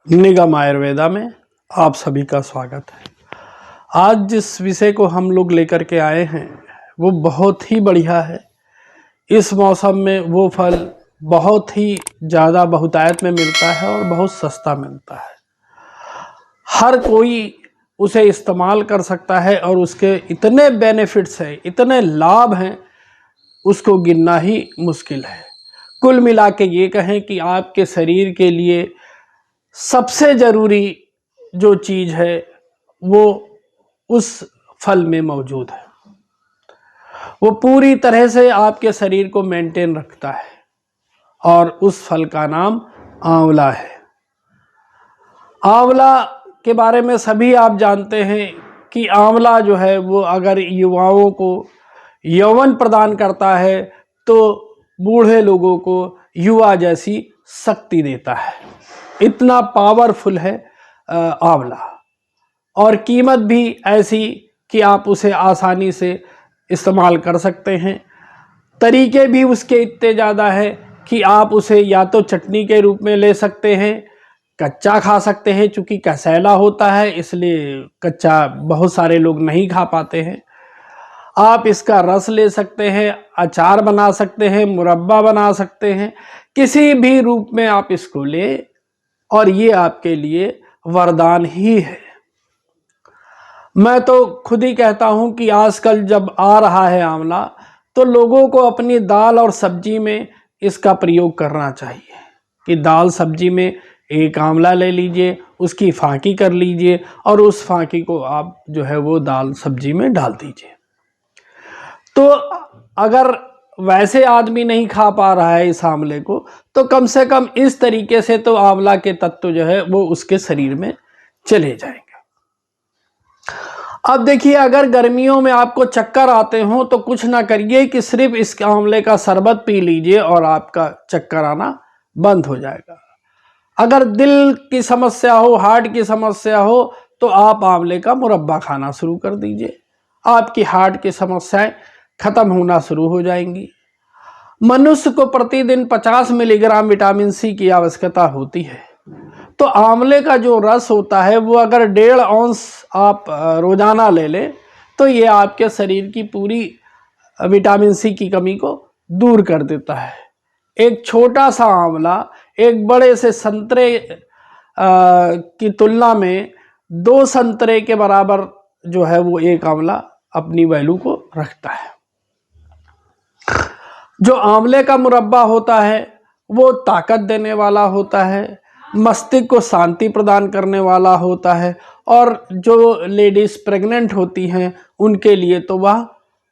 निगम आयुर्वेदा में आप सभी का स्वागत है। आज जिस विषय को हम लोग लेकर के आए हैं वो बहुत ही बढ़िया है। इस मौसम में वो फल बहुत ही ज़्यादा बहुतायत में मिलता है और बहुत सस्ता मिलता है। हर कोई उसे इस्तेमाल कर सकता है और उसके इतने बेनिफिट्स हैं, इतने लाभ हैं, उसको गिनना ही मुश्किल है। कुल मिला के ये कहें कि आपके शरीर के लिए सबसे ज़रूरी जो चीज़ है वो उस फल में मौजूद है। वो पूरी तरह से आपके शरीर को मेंटेन रखता है और उस फल का नाम आंवला है। आंवला के बारे में सभी आप जानते हैं कि आंवला जो है वो अगर युवाओं को यौवन प्रदान करता है तो बूढ़े लोगों को युवा जैसी शक्ति देता है। इतना पावरफुल है आंवला, और कीमत भी ऐसी कि आप उसे आसानी से इस्तेमाल कर सकते हैं। तरीके भी उसके इतने ज़्यादा है कि आप उसे या तो चटनी के रूप में ले सकते हैं, कच्चा खा सकते हैं, चूँकि कसैला होता है इसलिए कच्चा बहुत सारे लोग नहीं खा पाते हैं। आप इसका रस ले सकते हैं, अचार बना सकते हैं, मुरब्बा बना सकते हैं, किसी भी रूप में आप इसको ले और ये आपके लिए वरदान ही है। मैं तो खुद ही कहता हूं कि आजकल जब आ रहा है आंवला तो लोगों को अपनी दाल और सब्जी में इसका प्रयोग करना चाहिए कि दाल सब्जी में एक आंवला ले लीजिए, उसकी फांकी कर लीजिए और उस फांकी को आप जो है वो दाल सब्जी में डाल दीजिए। तो अगर वैसे आदमी नहीं खा पा रहा है इस आंवले को तो कम से कम इस तरीके से तो आंवला के तत्व जो है वो उसके शरीर में चले जाएंगे। अब देखिए, अगर गर्मियों में आपको चक्कर आते हो तो कुछ ना करिए कि सिर्फ इस आंवले का शरबत पी लीजिए और आपका चक्कर आना बंद हो जाएगा। अगर दिल की समस्या हो, हार्ट की समस्या हो तो आप आंवले का मुरब्बा खाना शुरू कर दीजिए, आपकी हार्ट की समस्याएं खत्म होना शुरू हो जाएंगी। मनुष्य को प्रतिदिन 50 मिलीग्राम विटामिन सी की आवश्यकता होती है, तो आंवले का जो रस होता है वो अगर 1.5 औंस आप रोजाना ले लें तो ये आपके शरीर की पूरी विटामिन सी की कमी को दूर कर देता है। एक छोटा सा आंवला एक बड़े से संतरे की तुलना में 2 संतरे के बराबर जो है वो एक आंवला अपनी वैल्यू को रखता है। जो आंवले का मुरब्बा होता है वो ताकत देने वाला होता है, मस्तिष्क को शांति प्रदान करने वाला होता है, और जो लेडीज प्रेग्नेंट होती हैं उनके लिए तो वह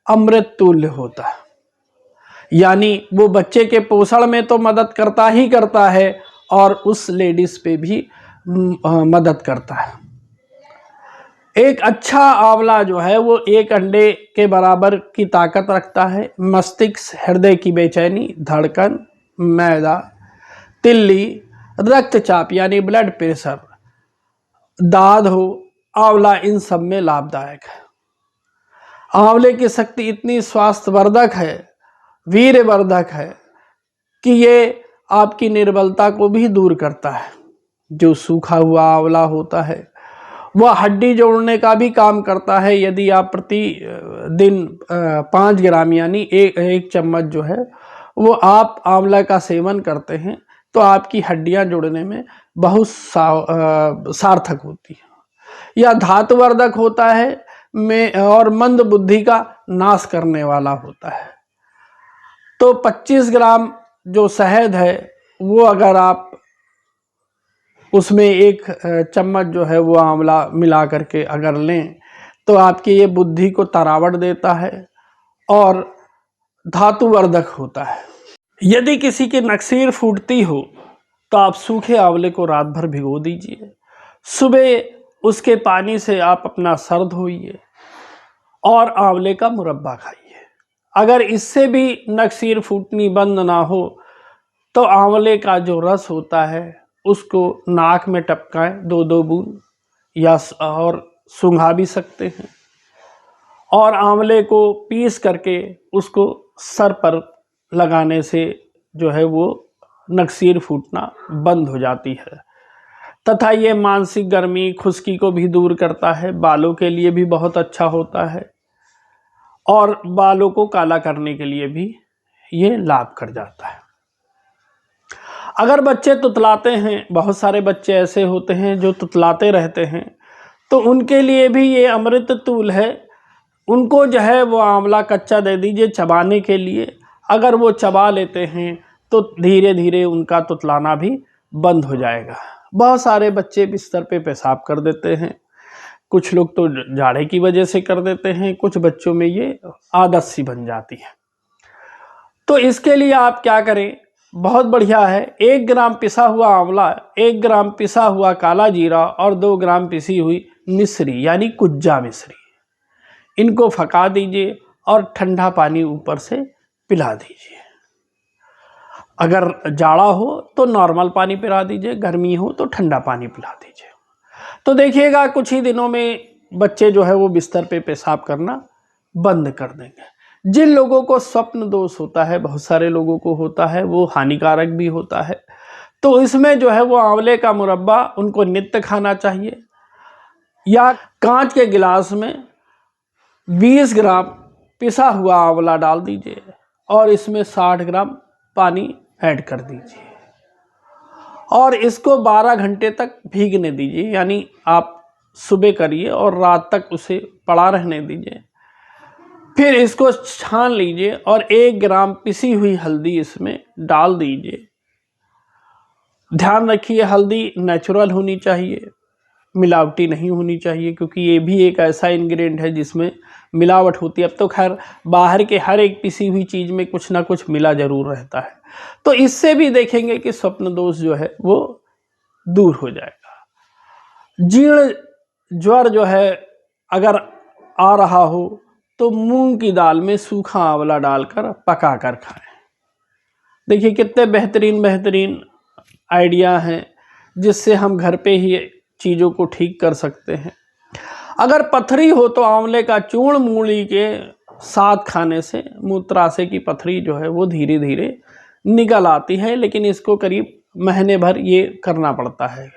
अमृत तुल्य होता है। यानी वो बच्चे के पोषण में तो मदद करता ही करता है और उस लेडीज पे भी मदद करता है। एक अच्छा आंवला जो है वो 1 अंडे के बराबर की ताकत रखता है। मस्तिष्क, हृदय की बेचैनी, धड़कन, मैदा, तिल्ली, रक्तचाप यानी ब्लड प्रेशर, दाद हो, आंवला इन सब में लाभदायक है। आंवले की शक्ति इतनी स्वास्थ्यवर्धक है, वीर्यवर्धक है कि ये आपकी निर्बलता को भी दूर करता है। जो सूखा हुआ आंवला होता है वह हड्डी जोड़ने का भी काम करता है। यदि आप प्रति दिन 5 ग्राम यानी एक चम्मच जो है वो आप आंवला का सेवन करते हैं तो आपकी हड्डियां जोड़ने में बहुत सार्थक होती है। यह धातुवर्धक होता है में और मंद बुद्धि का नाश करने वाला होता है। तो 25 ग्राम जो शहद है वो अगर आप उसमें 1 चम्मच जो है वो आंवला मिला करके अगर लें तो आपकी ये बुद्धि को तरावट देता है और धातुवर्धक होता है। यदि किसी की नक्सीर फूटती हो तो आप सूखे आंवले को रात भर भिगो दीजिए, सुबह उसके पानी से आप अपना सर धोइए और आंवले का मुरब्बा खाइए। अगर इससे भी नक्सीर फूटनी बंद ना हो तो आंवले का जो रस होता है उसको नाक में टपकाएं 2-2 बूंद, या और सूंघा भी सकते हैं, और आंवले को पीस करके उसको सर पर लगाने से जो है वो नक्सीर फूटना बंद हो जाती है। तथा ये मानसिक गर्मी खुश्की को भी दूर करता है, बालों के लिए भी बहुत अच्छा होता है और बालों को काला करने के लिए भी ये लाभ कर जाता है। अगर बच्चे तुतलाते हैं, बहुत सारे बच्चे ऐसे होते हैं जो तुतलाते रहते हैं, तो उनके लिए भी ये अमृत तूल है। उनको जो है वो आंवला कच्चा दे दीजिए चबाने के लिए। अगर वो चबा लेते हैं तो धीरे धीरे उनका तुतलाना भी बंद हो जाएगा। बहुत सारे बच्चे बिस्तर पे पेशाब कर देते हैं, कुछ लोग तो जाड़े की वजह से कर देते हैं, कुछ बच्चों में ये आदत सी बन जाती है। तो इसके लिए आप क्या करें, बहुत बढ़िया है, 1 ग्राम पिसा हुआ आंवला, 1 ग्राम पिसा हुआ काला जीरा और 2 ग्राम पिसी हुई मिश्री यानी कुज्जा मिश्री, इनको फका दीजिए और ठंडा पानी ऊपर से पिला दीजिए। अगर जाड़ा हो तो नॉर्मल पानी पिला दीजिए, गर्मी हो तो ठंडा पानी पिला दीजिए। तो देखिएगा कुछ ही दिनों में बच्चे जो है वो बिस्तर पे पेशाब करना बंद कर देंगे। जिन लोगों को स्वप्न दोष होता है, बहुत सारे लोगों को होता है, वो हानिकारक भी होता है, तो इसमें जो है वो आंवले का मुरब्बा उनको नित्य खाना चाहिए। या कांच के गिलास में 20 ग्राम पिसा हुआ आंवला डाल दीजिए और इसमें 60 ग्राम पानी ऐड कर दीजिए और इसको 12 घंटे तक भीगने दीजिए, यानी आप सुबह करिए और रात तक उसे पड़ा रहने दीजिए। फिर इसको छान लीजिए और 1 ग्राम पिसी हुई हल्दी इसमें डाल दीजिए। ध्यान रखिए हल्दी नेचुरल होनी चाहिए, मिलावटी नहीं होनी चाहिए, क्योंकि ये भी एक ऐसा इंग्रेडिएंट है जिसमें मिलावट होती है। अब तो खैर बाहर के हर एक पिसी हुई चीज़ में कुछ ना कुछ मिला जरूर रहता है। तो इससे भी देखेंगे कि स्वप्न दोष जो है वो दूर हो जाएगा। जीर्ण ज्वर जो है अगर आ रहा हो तो मूंग की दाल में सूखा आंवला डालकर पका कर खाएं। देखिए कितने बेहतरीन बेहतरीन आइडिया हैं जिससे हम घर पे ही चीज़ों को ठीक कर सकते हैं। अगर पथरी हो तो आंवले का चूर्ण मूली के साथ खाने से मूत्राशय की पथरी जो है वो धीरे धीरे निकल आती है, लेकिन इसको करीब महीने भर ये करना पड़ता है।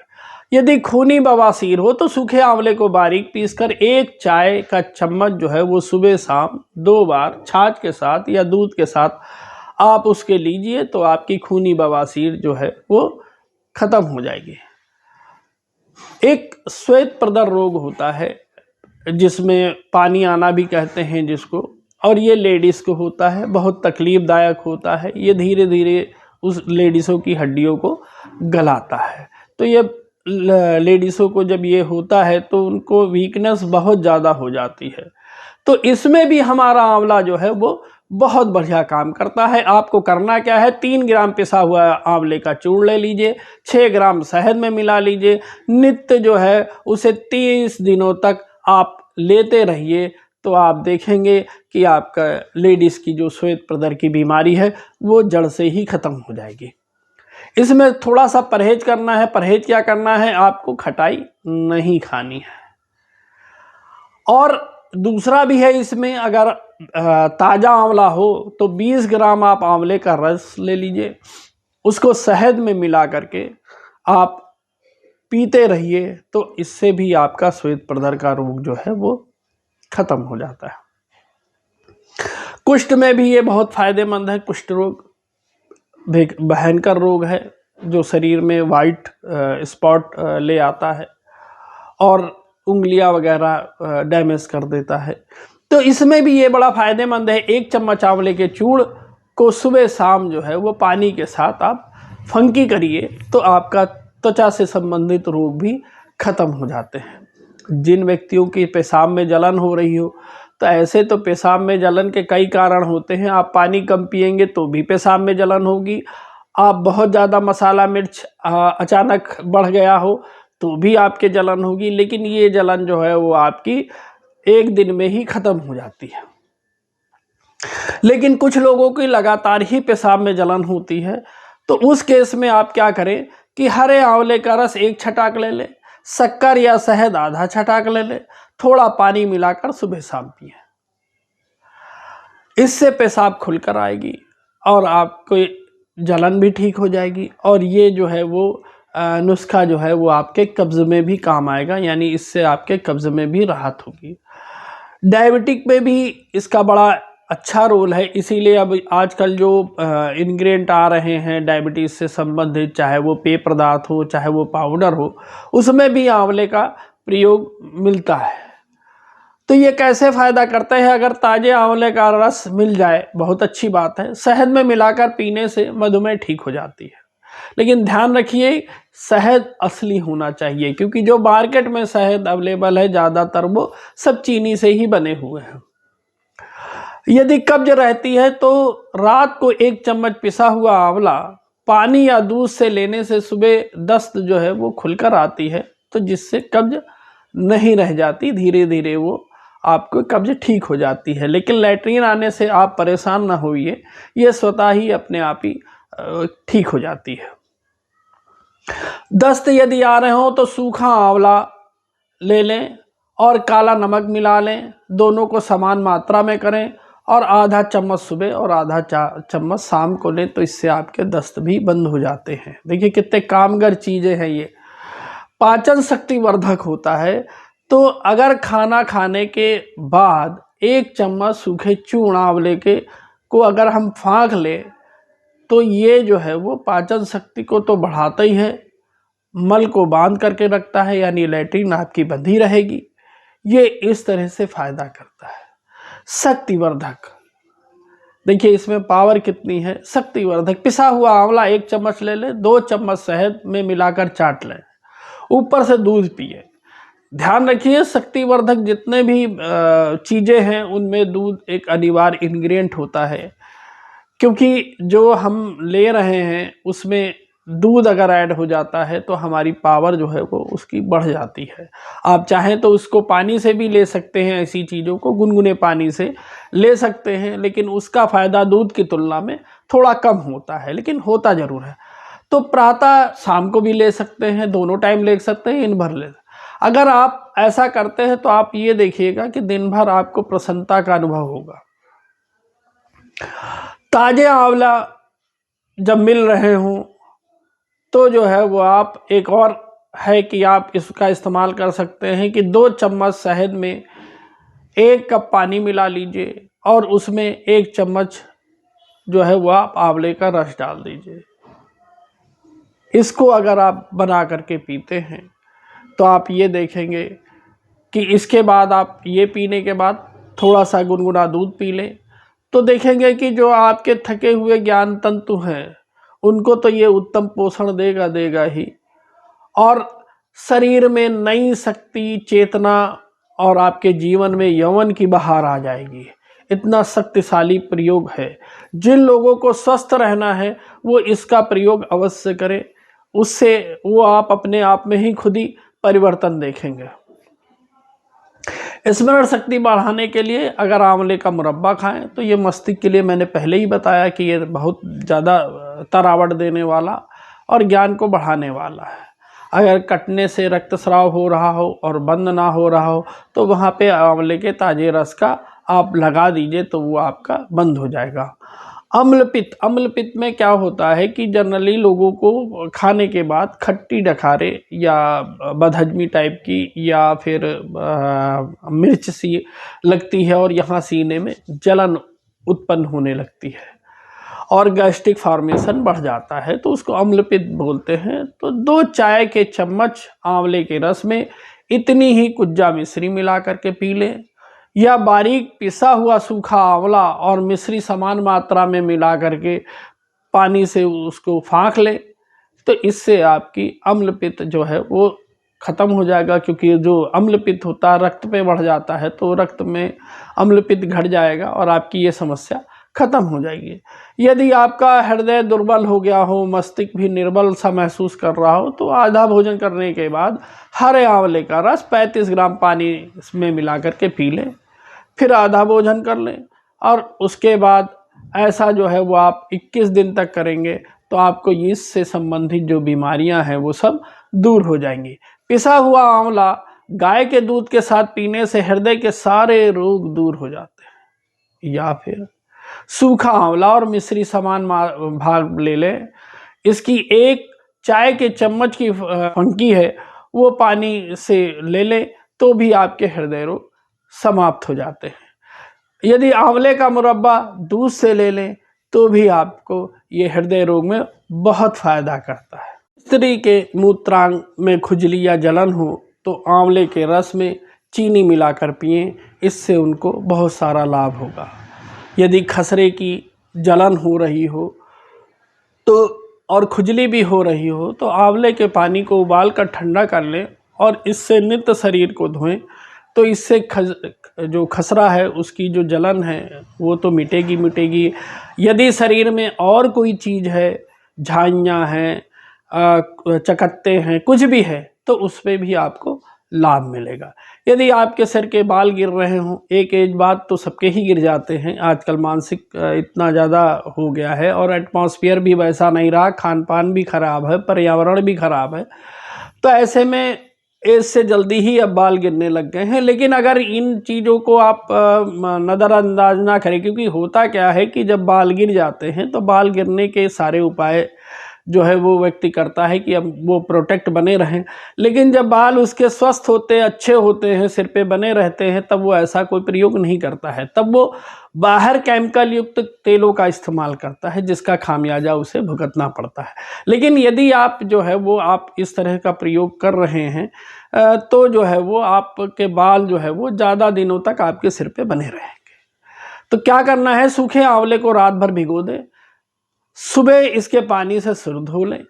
यदि खूनी बवासीर हो तो सूखे आंवले को बारीक पीसकर 1 चाय का चम्मच जो है वो सुबह शाम 2 बार छाछ के साथ या दूध के साथ आप उसके लीजिए, तो आपकी खूनी बवासीर जो है वो खत्म हो जाएगी। एक श्वेत प्रदर रोग होता है जिसमें पानी आना भी कहते हैं जिसको, और ये लेडीज को होता है, बहुत तकलीफदायक होता है। ये धीरे धीरे उस लेडीज़ों की हड्डियों को गलाता है। तो ये लेडीज़ों को जब ये होता है तो उनको वीकनेस बहुत ज़्यादा हो जाती है। तो इसमें भी हमारा आंवला जो है वो बहुत बढ़िया काम करता है। आपको करना क्या है, 3 ग्राम पिसा हुआ आंवले का चूर्ण ले लीजिए, 6 ग्राम शहद में मिला लीजिए, नित्य जो है उसे 30 दिनों तक आप लेते रहिए। तो आप देखेंगे कि आपका लेडीज़ की जो श्वेत प्रदर की बीमारी है वो जड़ से ही ख़त्म हो जाएगी। इसमें थोड़ा सा परहेज करना है। परहेज क्या करना है, आपको खटाई नहीं खानी है। और दूसरा भी है इसमें, अगर ताज़ा आंवला हो तो 20 ग्राम आप आंवले का रस ले लीजिए, उसको शहद में मिला करके आप पीते रहिए, तो इससे भी आपका श्वेत प्रदर का रोग जो है वो खत्म हो जाता है। कुष्ठ में भी ये बहुत फायदेमंद है। कुष्ठ रोग भयंकर रोग है जो शरीर में वाइट स्पॉट ले आता है और उंगलियां वगैरह डैमेज कर देता है। तो इसमें भी ये बड़ा फायदेमंद है। 1 चम्मच आंवले के चूर्ण को सुबह शाम जो है वो पानी के साथ आप फंकी करिए, तो आपका त्वचा से संबंधित रोग भी खत्म हो जाते हैं। जिन व्यक्तियों की पेशाब में जलन हो रही हो, तो ऐसे तो पेशाब में जलन के कई कारण होते हैं। आप पानी कम पिएंगे तो भी पेशाब में जलन होगी, आप बहुत ज़्यादा मसाला मिर्च अचानक बढ़ गया हो तो भी आपके जलन होगी, लेकिन ये जलन जो है वो आपकी 1 दिन में ही ख़त्म हो जाती है। लेकिन कुछ लोगों की लगातार ही पेशाब में जलन होती है, तो उस केस में आप क्या करें कि हरे आंवले का रस 1 छटाक ले लें, शक्कर या शहद आधा छटाक ले लें, थोड़ा पानी मिलाकर सुबह शाम पिए। इससे पेशाब खुलकर आएगी और आपको जलन भी ठीक हो जाएगी और ये जो है वो नुस्खा जो है वो आपके कब्ज़ में भी काम आएगा, यानी इससे आपके कब्ज़ में भी राहत होगी। डायबिटिक में भी इसका बड़ा अच्छा रोल है, इसीलिए अब आजकल जो इंग्रेडिएंट आ रहे हैं डायबिटीज़ से संबंधित, चाहे वो पेय पदार्थ हो चाहे वो पाउडर हो, उसमें भी आंवले का प्रयोग मिलता है। तो ये कैसे फ़ायदा करते हैं? अगर ताज़े आंवले का रस मिल जाए बहुत अच्छी बात है। शहद में मिलाकर पीने से मधुमेह ठीक हो जाती है, लेकिन ध्यान रखिए शहद असली होना चाहिए, क्योंकि जो मार्केट में शहद अवेलेबल है ज़्यादातर वो सब चीनी से ही बने हुए हैं। यदि कब्ज रहती है तो रात को 1 चम्मच पिसा हुआ आंवला पानी या दूध से लेने से सुबह दस्त जो है वो खुलकर आती है, तो जिससे कब्ज नहीं रह जाती, धीरे धीरे वो आपको कब्ज ठीक हो जाती है। लेकिन लैट्रिन आने से आप परेशान ना होइए, ये स्वतः ही अपने आप ही ठीक हो जाती है। दस्त यदि आ रहे हो तो सूखा आंवला ले लें और काला नमक मिला लें, दोनों को समान मात्रा में करें और आधा चम्मच सुबह और आधा चम्मच शाम को लें, तो इससे आपके दस्त भी बंद हो जाते हैं। देखिए कितने कामगर चीज़ें हैं ये। पाचन शक्ति वर्धक होता है, तो अगर खाना खाने के बाद 1 चम्मच सूखे चूर्ण आंवले के को अगर हम फाँक लें तो ये जो है वो पाचन शक्ति को तो बढ़ाता ही है, मल को बांध करके रखता है, यानी लैट्रिन आपकी बंधी रहेगी। ये इस तरह से फायदा करता है। शक्तिवर्धक, देखिए इसमें पावर कितनी है। शक्तिवर्धक पिसा हुआ आंवला 1 चम्मच ले लें, 2 चम्मच शहद में मिलाकर चाट लें, ऊपर से दूध पिए। ध्यान रखिए शक्तिवर्धक जितने भी चीज़ें हैं उनमें दूध एक अनिवार्य इंग्रेडिएंट होता है, क्योंकि जो हम ले रहे हैं उसमें दूध अगर ऐड हो जाता है तो हमारी पावर जो है वो उसकी बढ़ जाती है। आप चाहें तो उसको पानी से भी ले सकते हैं, ऐसी चीज़ों को गुनगुने पानी से ले सकते हैं, लेकिन उसका फ़ायदा दूध की तुलना में थोड़ा कम होता है, लेकिन होता ज़रूर है। तो प्रातः शाम को भी ले सकते हैं, दोनों टाइम ले सकते हैं, इन भर ले। अगर आप ऐसा करते हैं तो आप ये देखिएगा कि दिन भर आपको प्रसन्नता का अनुभव होगा। ताजे आंवला जब मिल रहे हों तो जो है वो आप एक और है कि आप इसका इस्तेमाल कर सकते हैं कि 2 चम्मच शहद में 1 कप पानी मिला लीजिए और उसमें 1 चम्मच जो है वो आप आंवले का रस डाल दीजिए। इसको अगर आप बना करके पीते हैं तो आप ये देखेंगे कि इसके बाद आप ये पीने के बाद थोड़ा सा गुनगुना दूध पी लें, तो देखेंगे कि जो आपके थके हुए ज्ञान तंतु हैं उनको तो ये उत्तम पोषण देगा ही, और शरीर में नई शक्ति, चेतना और आपके जीवन में यौवन की बहार आ जाएगी। इतना शक्तिशाली प्रयोग है। जिन लोगों को स्वस्थ रहना है वो इसका प्रयोग अवश्य करें, उससे वो आप अपने आप में ही खुद ही परिवर्तन देखेंगे। स्मरण शक्ति बढ़ाने के लिए अगर आंवले का मुरब्बा खाएं तो ये मस्तिष्क के लिए, मैंने पहले ही बताया कि ये बहुत ज़्यादा तरावट देने वाला और ज्ञान को बढ़ाने वाला है। अगर कटने से रक्तस्राव हो रहा हो और बंद ना हो रहा हो तो वहाँ पे आंवले के ताजे रस का आप लगा दीजिए तो वो आपका बंद हो जाएगा। अम्लपित्त, अम्लपित्त में क्या होता है कि जनरली लोगों को खाने के बाद खट्टी डकारे या बदहजमी टाइप की या फिर मिर्च सी लगती है और यहाँ सीने में जलन उत्पन्न होने लगती है और गैस्ट्रिक फॉर्मेशन बढ़ जाता है, तो उसको अम्लपित्त बोलते हैं। तो 2 चाय के चम्मच आंवले के रस में इतनी ही कुज्जा मिश्री मिला करके पी लें, या बारीक पिसा हुआ सूखा आंवला और मिश्री समान मात्रा में मिला करके पानी से उसको फाँक लें, तो इससे आपकी अम्लपित्त जो है वो ख़त्म हो जाएगा। क्योंकि जो अम्लपित्त होता है रक्त पे बढ़ जाता है, तो रक्त में अम्लपित्त घट जाएगा और आपकी ये समस्या खत्म हो जाएगी। यदि आपका हृदय दुर्बल हो गया हो, मस्तिष्क भी निर्बल सा महसूस कर रहा हो, तो आधा भोजन करने के बाद हरे आंवले का रस 35 ग्राम पानी इसमें मिला करके पी लें, फिर आधा भोजन कर लें, और उसके बाद ऐसा जो है वो आप 21 दिन तक करेंगे तो आपको इससे संबंधित जो बीमारियां हैं वो सब दूर हो जाएंगी। पिसा हुआ आंवला गाय के दूध के साथ पीने से हृदय के सारे रोग दूर हो जाते हैं। या फिर सूखा आंवला और मिश्री समान भाग ले लें, इसकी 1 चाय के चम्मच की फंकी है वो पानी से ले लें तो भी आपके हृदय रोग समाप्त हो जाते हैं। यदि आंवले का मुरब्बा दूध से ले लें तो भी आपको ये हृदय रोग में बहुत फायदा करता है। स्त्री के मूत्रांग में खुजली या जलन हो तो आंवले के रस में चीनी मिलाकर पिएं, इससे उनको बहुत सारा लाभ होगा। यदि खसरे की जलन हो रही हो तो और खुजली भी हो रही हो तो आंवले के पानी को उबाल कर ठंडा कर लें और इससे नित्य शरीर को धोएं, तो इससे जो खसरा है उसकी जो जलन है वो तो मिटेगी। यदि शरीर में और कोई चीज़ है, झाइयाँ हैं, चकत्ते हैं, कुछ भी है, तो उस पर भी आपको लाभ मिलेगा। यदि आपके सिर के बाल गिर रहे हों, एक एज बाद तो सबके ही गिर जाते हैं, आजकल मानसिक इतना ज़्यादा हो गया है और एटमॉस्फेयर भी वैसा नहीं रहा, खान पान भी ख़राब है, पर्यावरण भी ख़राब है, तो ऐसे में एज से जल्दी ही अब बाल गिरने लग गए हैं। लेकिन अगर इन चीज़ों को आप नज़रअंदाज ना करें, क्योंकि होता क्या है कि जब बाल गिर जाते हैं तो बाल गिरने के सारे उपाय जो है वो व्यक्ति करता है कि अब वो प्रोटेक्ट बने रहें, लेकिन जब बाल उसके स्वस्थ होते अच्छे होते हैं, सिर पे बने रहते हैं, तब वो ऐसा कोई प्रयोग नहीं करता है। तब वो बाहर केमिकल युक्त तेलों का इस्तेमाल करता है, जिसका खामियाजा उसे भुगतना पड़ता है। लेकिन यदि आप जो है वो आप इस तरह का प्रयोग कर रहे हैं तो जो है वो आपके बाल जो है वो ज़्यादा दिनों तक आपके सिर पे बने रहेंगे। तो क्या करना है, सूखे आंवले को रात भर भिगो दें, सुबह इसके पानी से सिर धो लें,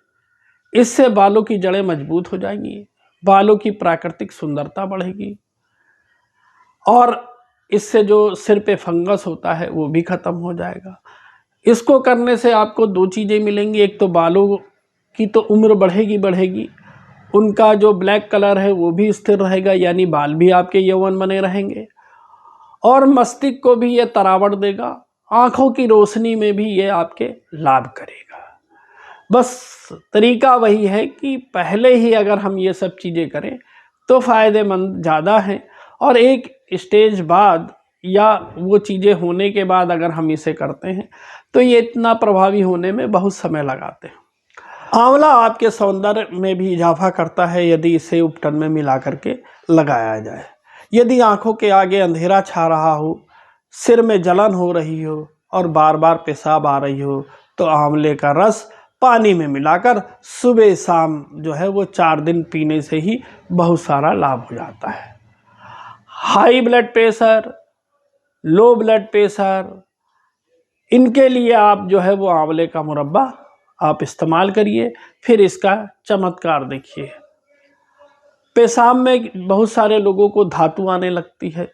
इससे बालों की जड़ें मजबूत हो जाएंगी, बालों की प्राकृतिक सुंदरता बढ़ेगी और इससे जो सिर पे फंगस होता है वो भी ख़त्म हो जाएगा। इसको करने से आपको दो चीज़ें मिलेंगी, एक तो बालों की तो उम्र बढ़ेगी, उनका जो ब्लैक कलर है वो भी स्थिर रहेगा, यानी बाल भी आपके यौवन बने रहेंगे, और मस्तिष्क को भी ये तरावट देगा, आँखों की रोशनी में भी ये आपके लाभ करेगा। बस तरीका वही है कि पहले ही अगर हम ये सब चीज़ें करें तो फ़ायदेमंद ज़्यादा हैं, और एक स्टेज बाद या वो चीज़ें होने के बाद अगर हम इसे करते हैं तो ये इतना प्रभावी होने में बहुत समय लगाते हैं। आंवला आपके सौंदर्य में भी इजाफा करता है यदि इसे उपटन में मिला करके लगाया जाए। यदि आँखों के आगे अंधेरा छा रहा हो, सिर में जलन हो रही हो और बार बार पेशाब आ रही हो, तो आंवले का रस पानी में मिलाकर सुबह शाम जो है वो 4 दिन पीने से ही बहुत सारा लाभ हो जाता है। High blood pressure, low blood pressure, इनके लिए आप जो है वो आंवले का मुरब्बा आप इस्तेमाल करिए, फिर इसका चमत्कार देखिए। पेशाब में बहुत सारे लोगों को धातु आने लगती है,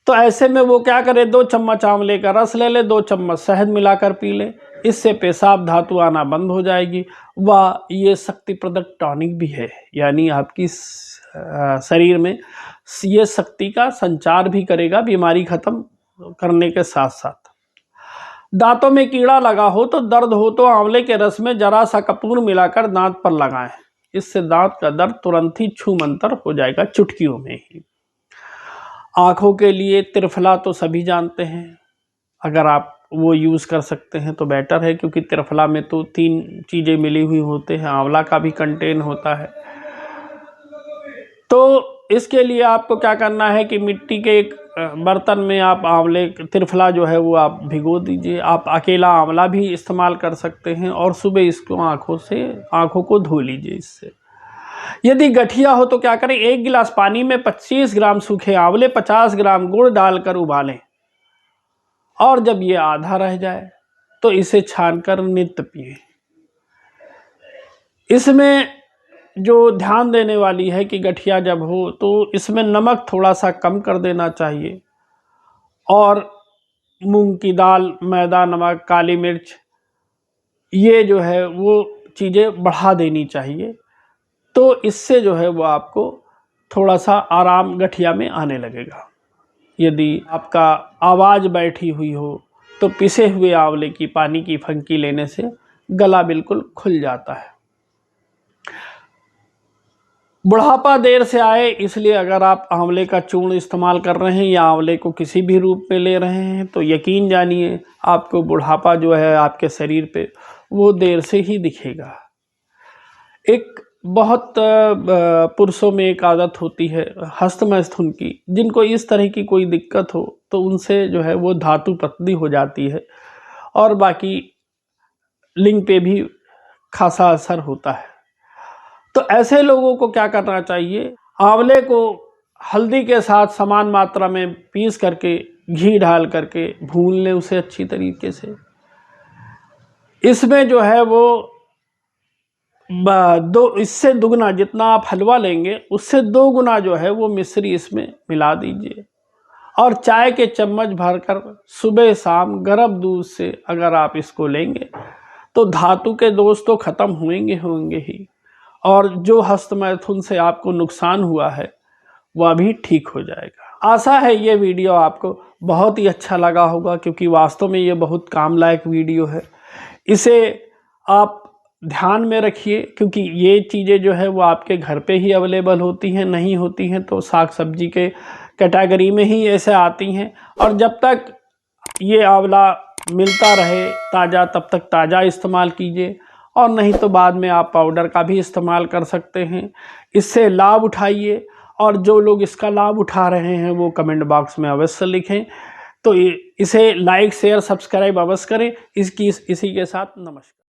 तो ऐसे में वो क्या करे, 2 चम्मच आंवले का रस ले ले, 2 चम्मच शहद मिलाकर पी ले, इससे पेशाब धातु आना बंद हो जाएगी। वह ये शक्तिप्रदक टॉनिक भी है, यानी आपकी शरीर में ये शक्ति का संचार भी करेगा, बीमारी खत्म करने के साथ साथ। दांतों में कीड़ा लगा हो तो दर्द हो तो आंवले के रस में जरा सा कपूर मिलाकर दांत पर लगाएं, इससे दांत का दर्द तुरंत ही छूमंतर हो जाएगा, चुटकियों में ही। आँखों के लिए त्रिफला तो सभी जानते हैं, अगर आप वो यूज़ कर सकते हैं तो बेटर है, क्योंकि त्रिफला में तो 3 चीज़ें मिली हुई होते हैं, आंवला का भी कंटेन होता है। तो इसके लिए आपको क्या करना है कि मिट्टी के एक बर्तन में आप आंवले त्रिफला जो है वो आप भिगो दीजिए। आप अकेला आंवला भी इस्तेमाल कर सकते हैं और सुबह इसको आँखों को धो लीजिए इससे। यदि गठिया हो तो क्या करें, 1 गिलास पानी में 25 ग्राम सूखे आंवले, 50 ग्राम गुड़ डालकर उबालें, और जब ये आधा रह जाए तो इसे छानकर नित्य पिएं। इसमें जो ध्यान देने वाली है कि गठिया जब हो तो इसमें नमक थोड़ा सा कम कर देना चाहिए, और मूंग की दाल, मैदा, नमक, काली मिर्च, ये जो है वो चीज़ें बढ़ा देनी चाहिए। तो इससे जो है वो आपको थोड़ा सा आराम गठिया में आने लगेगा। यदि आपका आवाज़ बैठी हुई हो तो पिसे हुए आंवले की पानी की फंकी लेने से गला बिल्कुल खुल जाता है। बुढ़ापा देर से आए, इसलिए अगर आप आंवले का चूर्ण इस्तेमाल कर रहे हैं या आंवले को किसी भी रूप में ले रहे हैं तो यकीन जानिए आपको बुढ़ापा जो है आपके शरीर पे वो देर से ही दिखेगा। एक बहुत पुरुषों में एक आदत होती है हस्तमैथुन की, जिनको इस तरह की कोई दिक्कत हो तो उनसे जो है वो धातु पतली हो जाती है और बाकी लिंग पे भी खासा असर होता है। तो ऐसे लोगों को क्या करना चाहिए, आंवले को हल्दी के साथ समान मात्रा में पीस करके घी डाल करके भून लें उसे अच्छी तरीके से। इसमें जो है वो इससे दुगना, जितना आप हलवा लेंगे उससे 2 गुना जो है वो मिश्री इसमें मिला दीजिए और चाय के चम्मच भरकर सुबह शाम गर्म दूध से अगर आप इसको लेंगे तो धातु के दोष तो खत्म होंगे ही, और जो हस्तमैथुन से आपको नुकसान हुआ है वह भी ठीक हो जाएगा। आशा है ये वीडियो आपको बहुत ही अच्छा लगा होगा, क्योंकि वास्तव में ये बहुत काम लायक वीडियो है। इसे आप ध्यान में रखिए, क्योंकि ये चीज़ें जो है वो आपके घर पे ही अवेलेबल होती हैं, नहीं होती हैं तो साग सब्जी के कैटेगरी में ही ऐसे आती हैं। और जब तक ये आंवला मिलता रहे ताज़ा तब तक ताज़ा इस्तेमाल कीजिए, और नहीं तो बाद में आप पाउडर का भी इस्तेमाल कर सकते हैं। इससे लाभ उठाइए, और जो लोग इसका लाभ उठा रहे हैं वो कमेंट बॉक्स में अवश्य लिखें। तो इसे लाइक शेयर सब्सक्राइब अवश्य करें। इसी के साथ नमस्कार।